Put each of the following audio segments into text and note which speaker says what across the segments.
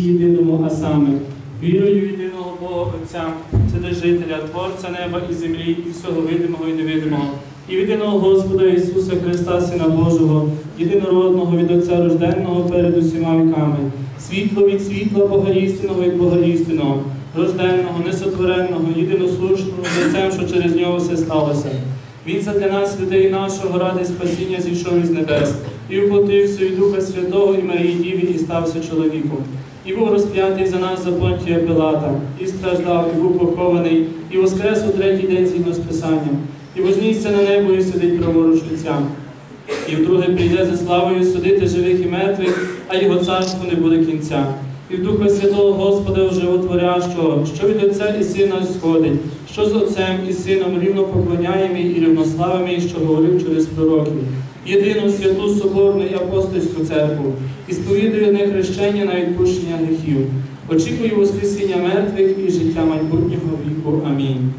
Speaker 1: Єдиному, а саме вірою єдиного Бога Отця, Вседержителя, Творця неба і землі, і всього видимого і невидимого, і єдиного Господа Ісуса Христа, Сина Божого, єдинородного від Отця рожденного перед усіма віками, світло від світла, Бога істинного від Бога істинного, рожденного, несотвореного, єдиносушного, Отцем, що через нього все сталося. Він задля нас, людей нашого, ради спасіння, зійшов із небес, і уплотився від Духа Святого і Марії Діві, і стався чоловіком. І був розп'ятий за нас за Понтія Пилата, і страждав, і був похований, і воскрес у третій день згідно з Писанням, і вознісся на небо, і сидить праворуч Отця. І вдруге прийде за славою судити живих і мертвих, а його царству не буде кінця. І в Духа Святого Господа Животворящого, що від Отця і Сина сходить, що з Отцем і Сином рівно поклоняємий і рівнославимий, що говорив через пророків. Єдину святу Соборну і апостольську церкву, і сповідую одне хрещення на відпущення гріхів. Очікую воскресіння мертвих і життя майбутнього віку. Амінь.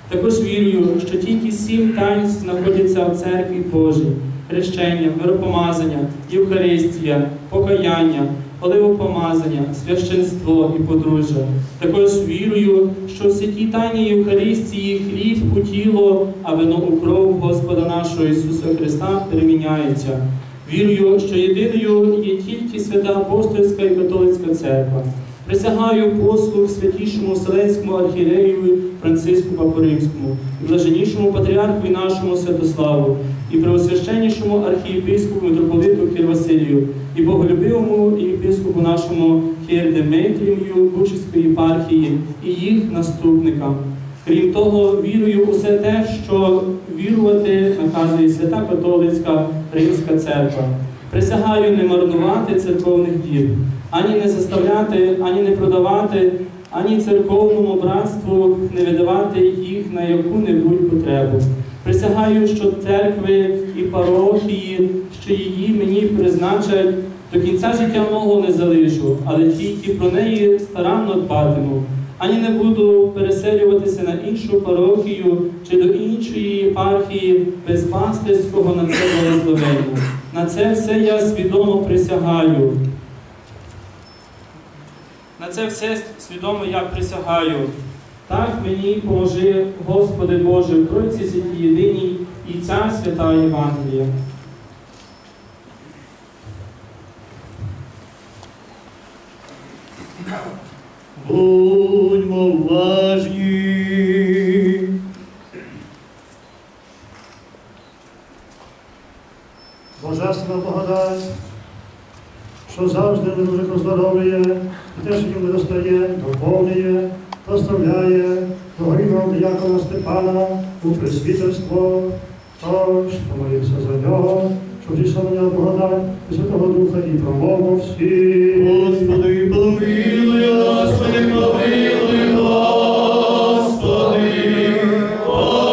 Speaker 1: Також вірую, що тільки 7 таїнств знаходяться в церкві Божій: хрещення, миропомазання, Євхаристія, покаяння, оливопомазання, священство і подружжя. Також вірую, що в святій тайні Євхаристії хліб у тіло, а вино у кров Господа нашого Ісуса Христа переміняється. Вірую, що єдиною є тільки свята апостольська і католицька церква. Присягаю послуг святішому Вселенському архієрею Франциску Папу Римському, і блаженнішому патріарху нашому Святославу, і преосвященнішому архієпископу митрополиту Кир Василію, і боголюбивому єпископу нашому Кир Деметрію Бучицької єпархії, і їх наступникам. Крім того, вірую у все те, що вірувати наказує Свята Католицька Римська Церква. Присягаю не марнувати церковних дір, ані не заставляти, ані не продавати, ані церковному братству не видавати їх на яку-небудь потребу. Присягаю, що церкви і парохії, що її мені призначать, до кінця життя мого не залишу, але тільки про неї старанно дбатиму. Ані не буду переселюватися на іншу парохію чи до іншої єпархії без пастирського на це благословення. На це все я свідомо присягаю. На це все свідомо я присягаю. Так мені поможи, Господи Боже, в Тройці Святій Єдиній і ця свята Євангелія.
Speaker 2: Будьмо уважні.
Speaker 3: Божественна благодать, що завжди недужих оздоровлює, і те, що їм не достає, доповнює, доставляє до горівного диякона Степана у пресвітерство. Тож, помолімося за нього, щоб зійшла на нього благодать і Святого Духа і промовимо всі.
Speaker 2: Господи, помилуй, Господи, помилуй, Господи, помилуй.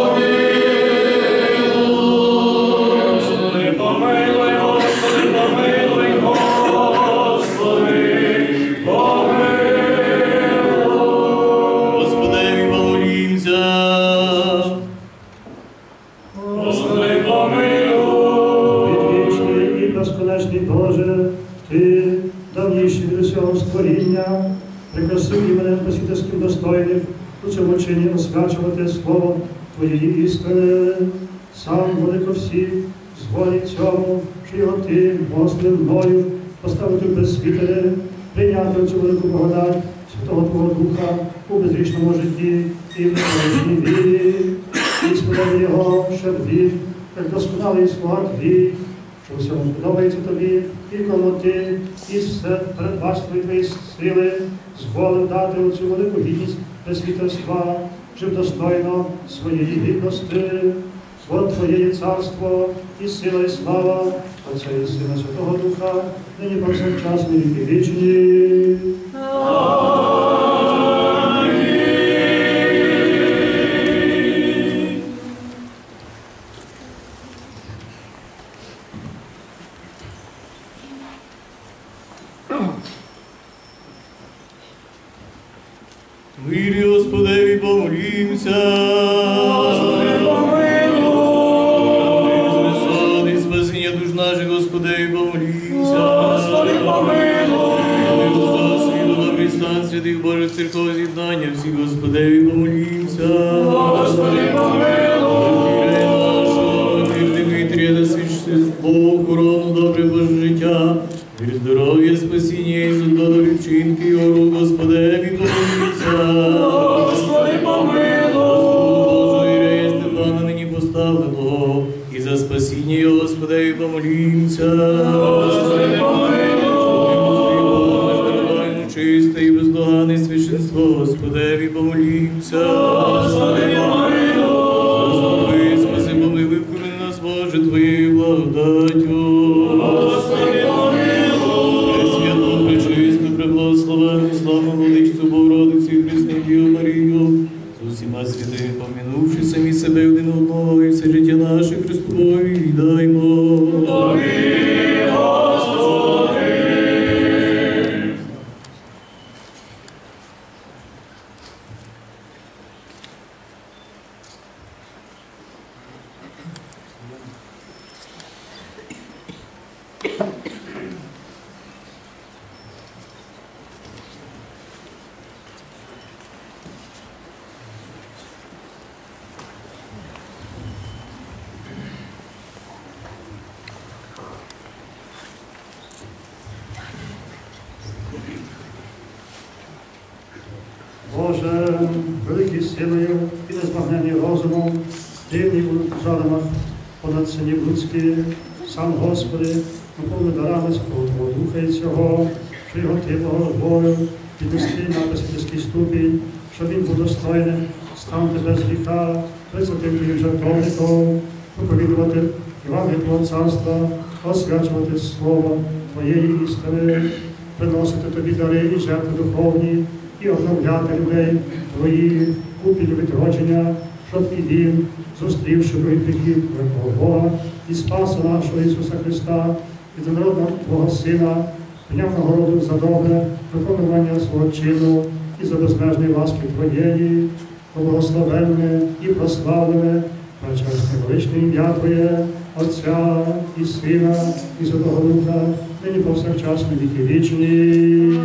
Speaker 2: Господи, помилуй, Господи, помилуй, Господи, помилуй. Господи, помолімся. Господи, помилуй.
Speaker 3: Відвічний і безконечний Боже, Ти, давніший від усього створіння, прикрасив і мене просвітерським достойним у цьому чині освячувати слово Твоєї істини. Сам, владико всіх, зволі цьому, що його Ти, Господи, мною поставити в пресвітері, прийняти цю велику благодать Святого Твого Духа у безрічному житті і в вічній вірі, і сподобай його, щоб він, як досконалий слуга Твій, що всьому подобається Тобі, і кому Ти із все передбачствої Твої сили зволив дати оцю велику гідність пресвітерства, жив достойно своєї гідності, от Твоєє царство і сила, і слава Отця і Сина Святого Духа, нині повсякчас і віки вічні.
Speaker 2: Мирі Господеві помолімся.
Speaker 1: Господи, помилуй.
Speaker 2: Господи, спасіння душ наших, Господеві помолімся.
Speaker 1: Господи, помилуй.
Speaker 2: Господи, Боже, церков з'єднання, всі Господеві помолімся.
Speaker 1: Господи, помилуй.
Speaker 2: Віри нашого, вір Дмитрія, да свідчити Бог, охорону, добре Боже життя, вір здоров'я, спасіння і судові вчинки, його рук, Господеві помолімся.
Speaker 1: Господи, помилуй.
Speaker 2: Божого Ірея Стефана нині поставленого, і за спасіння його, Господеві помолімся.
Speaker 1: Господи, помилуй.
Speaker 2: Чисте і бездоганне священство, Господеві помолімся.
Speaker 1: Господи, помилуй.
Speaker 2: Заступи, спаси, помилуй, виправи нас, Боже, Твоєю благодаттю.
Speaker 1: Господи, помилуй.
Speaker 2: Пресвяту, пречисту, преблагословенну, славну владичцю, Богородицю і Пресну Діву Марію, з усіма святими помінувши самі себе один одного, і все життя наше Христові віддаймо.
Speaker 1: Тобі, Господи.
Speaker 3: Боже, великий силою і незбагненний розумом, дивний у задумах, понад синів людських, сам Господи, наповни дарами Святого Твого Духа і цього, що його тихого бою піднести на пресвятерський ступінь, щоб він був достойним, стати без гріха, присвятим Твоїм жертовником, проповідувати Євангеліє Твого Царства, освячувати Слово Твоєї істини, приносити Тобі дари і жертви духовні, і обновляти людей Твої купіль відродження, щоб і він, зустрівши другий прихід великого Бога і Спаса нашого Ісуса Христа, від народного Твого Сина, прийняв нагороду за добре виконування свого чину і за безмежної ласки Твоєї, поблагословенне і прославлене, пречесне величне ім'я Твоє, Отця і Сина, і Святого Духа, нині повсякчас на віки вічні.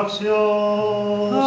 Speaker 3: Axios.